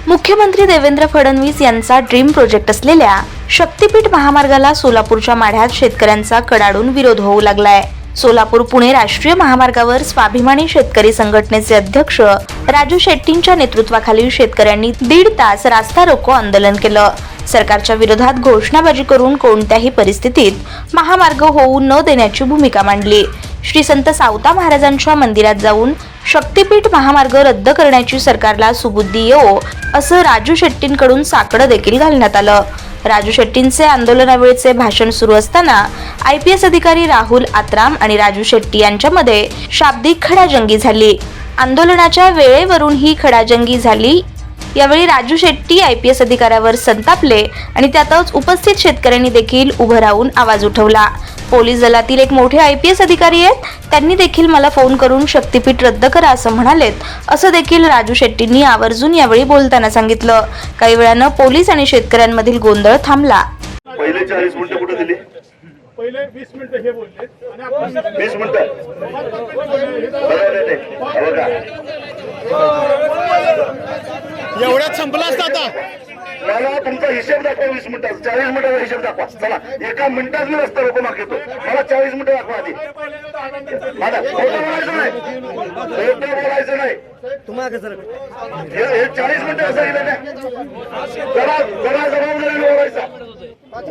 मुख्यमंत्री देवेंद्र फडणवीस यांचा dream project असलेल्या शक्तीपीठ महामार्गाला सोलापूरच्या माढ्यात शेतकऱ्यांचा कडाडून विरोध होऊ लागलाय। सोलापूर पुणे राष्ट्रीय महामार्गावर स्वाभिमानी शेतकरी संघटनेचे अध्यक्ष राजू शेट्टींच्या नेतृत्वाखाली शेतकऱ्यांनी 1.5 तास रास्ता रोको आंदोलन केलं। सरकारच्या विरोधात घोषणाबाजी करून कोणत्याही परिस्थितीत महामार्ग होऊ न देण्याची भूमिका मांडली। श्री संत सावता महाराजांच्या मंदिरात जाऊन शक्तीपीठ महामार्ग रद्द करण्याची सरकारला सुबुद्धी येवो असं राजू शेट्टींकडून साकडं देखील घालण्यात आलं। राजू शेट्टींचे आंदोलनावेळेचे भाषण सुरू असताना IPS अधिकारी राहुल आत्राम आणि राजू शेट्टी यांच्यामध्ये शाब्दिक खडाजंगी झाली। आंदोलनाच्या वेळेवरून ही खडाजंगी झाली। यावेळी राजू शेट्टी IPS अधिकाऱ्यावर संतापले आणि त्यातच उपस्थित शेतकऱ्यांनी देखील उभं राहून आवाज उठवला। पोलीस दलातील एक मोठे IPS अधिकारी आहेत, त्यांनी देखील मला फोन करून शक्तीपीठ रद्द करा असं म्हणालेत, असं देखील राजू शेट्टींनी आवर्जून यावेळी बोलताना सांगितलं। काही वेळानं पोलीस आणि शेतकऱ्यांमधील गोंधळ थांबला। पहिले 40 मिनिटं कुठे दिली? पहिले 20 मिनिटं हे बोलले आणि आपण 20 मिनिटं एवढ्यात संपला असता। आता मला तुमचा हिशेब दाखवा। 20 मिनिटाचा 40 मिनिटाचा हिशेब दाखवा। चला, एका मिनिटात मी रस्ता रोको मागतो। मला 40 मिनिटं दाखवा आधी। मला खोटं बोलायचं नाही, खोटं बोलायचं नाही। तुम्हाला कसं हे 40 मिनिटं सांगितलं ना, जरा जबाबदारीने बोलायचा। बस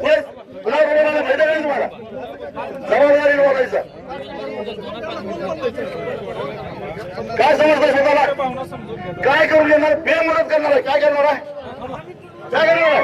पुन्हा बोलायला फायदा नाही तुम्हाला, जबाबदारीने बोलायचं। काय समजतंय स्वतःला? काय करून घेणार? बेमुदत करणार आहे? काय करणार आहे? काय करणार आहे?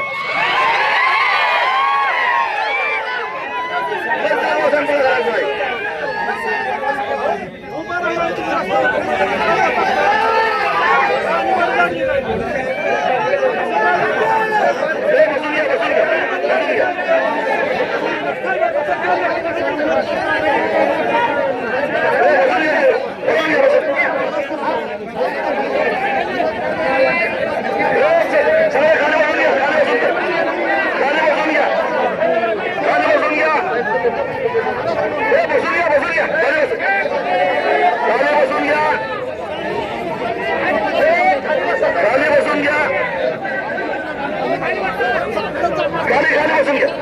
करायचं नाही।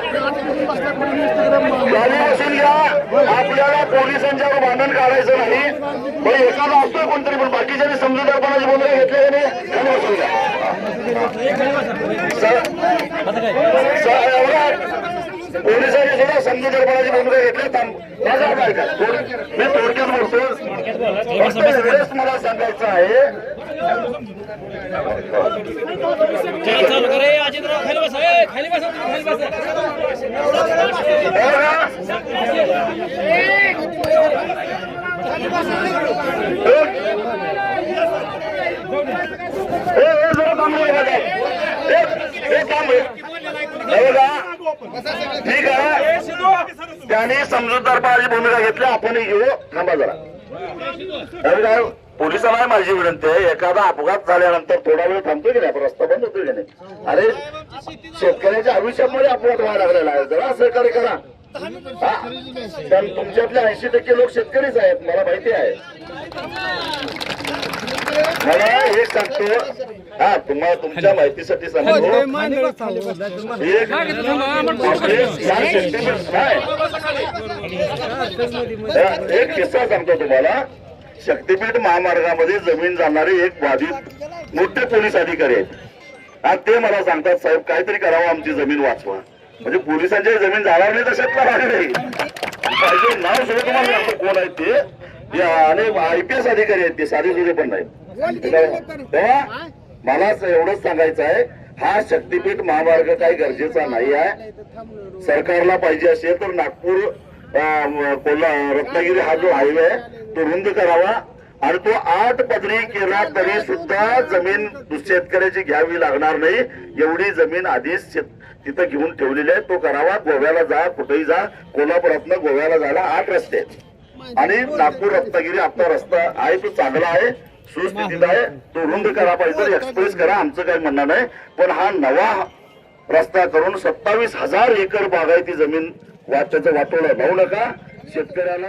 आपल्याला पोलिसांच्यावर भांडण काढायचं नाही। मग एखादा असतोय कोणतरी, पण बाकीच्या समजूतदारपणाची भूमिका घेतली नाही। खाली बसून घ्या। पोलिसांनी सुद्धा समजूतदारपणाची भूमिका घेतली। माझा अर्थ ऐका, मी थोडक्यात बोलतो। मला सांगायचं आहे, ठीक आहे, त्याने समजूतदारपणाची भूमिका घेतली। आपण घेऊ, थांबा जरा। पोलिसांना माझी विनंती आहे, एखादा अपघात झाल्यानंतर थोडा वेळ थांबतो की नाही, आपण रस्ता बंद होतोय की नाही? अरे शेतकऱ्याच्या आयुष्यामध्ये अपघात व्हायला लागलेला आहे, जरा सहकार्य करा। पण तुमच्यातले 80% लोक शेतकरीच आहेत, मला माहिती आहे। मला एक सांगतो, तुम्हाला तुमच्या माहितीसाठी सांगतो, एक किस्सा सांगतो तुम्हाला। शक्तीपीठ महामार्गामध्ये जमीन जाणारे एक बाधित मोठे पोलीस अधिकारी आहेत आणि ते मला सांगतात, साहेब काहीतरी करावं, आमची जमीन वाचवा। म्हणजे पोलिसांची जमीन जाणार नाही तशातला भाग नाही। पाहिजे नाव सुद्धा तुम्हाला सांगतो कोण आहेत ते, आणि IPS अधिकारी आहेत ते, साधे सुधे पण नाही। तेव्हा मला एवढंच सांगायचं आहे, हा शक्तीपीठ महामार्ग काही गरजेचा नाही आहे। सरकारला पाहिजे असेल तर नागपूर रत्नागिरी हा जो हायवे आहे तो रुंद करावा आणि तो 8 पदरी केला तरी सुद्धा जमीन शेतकऱ्याची घ्यावी लागणार नाही, एवढी जमीन आधीच तिथं घेऊन ठेवलेली आहे। तो करावा। गोव्याला जा, कुठेही जा, कोल्हापुरातनं गोव्याला जायला 8 रस्ते आहेत आणि नागपूर रत्नागिरी आपला रस्ता आहे तो चांगला आहे, सुस्थितीत आहे, तो रुंद करा पाहिजे, एक्सप्रेस करा, आमचं काही म्हणणं नाही। पण हा नवा रस्ता करून 27,000 एकर बागायती जमीन त्याचं वाटोळं भाऊ नका शेतकऱ्याला।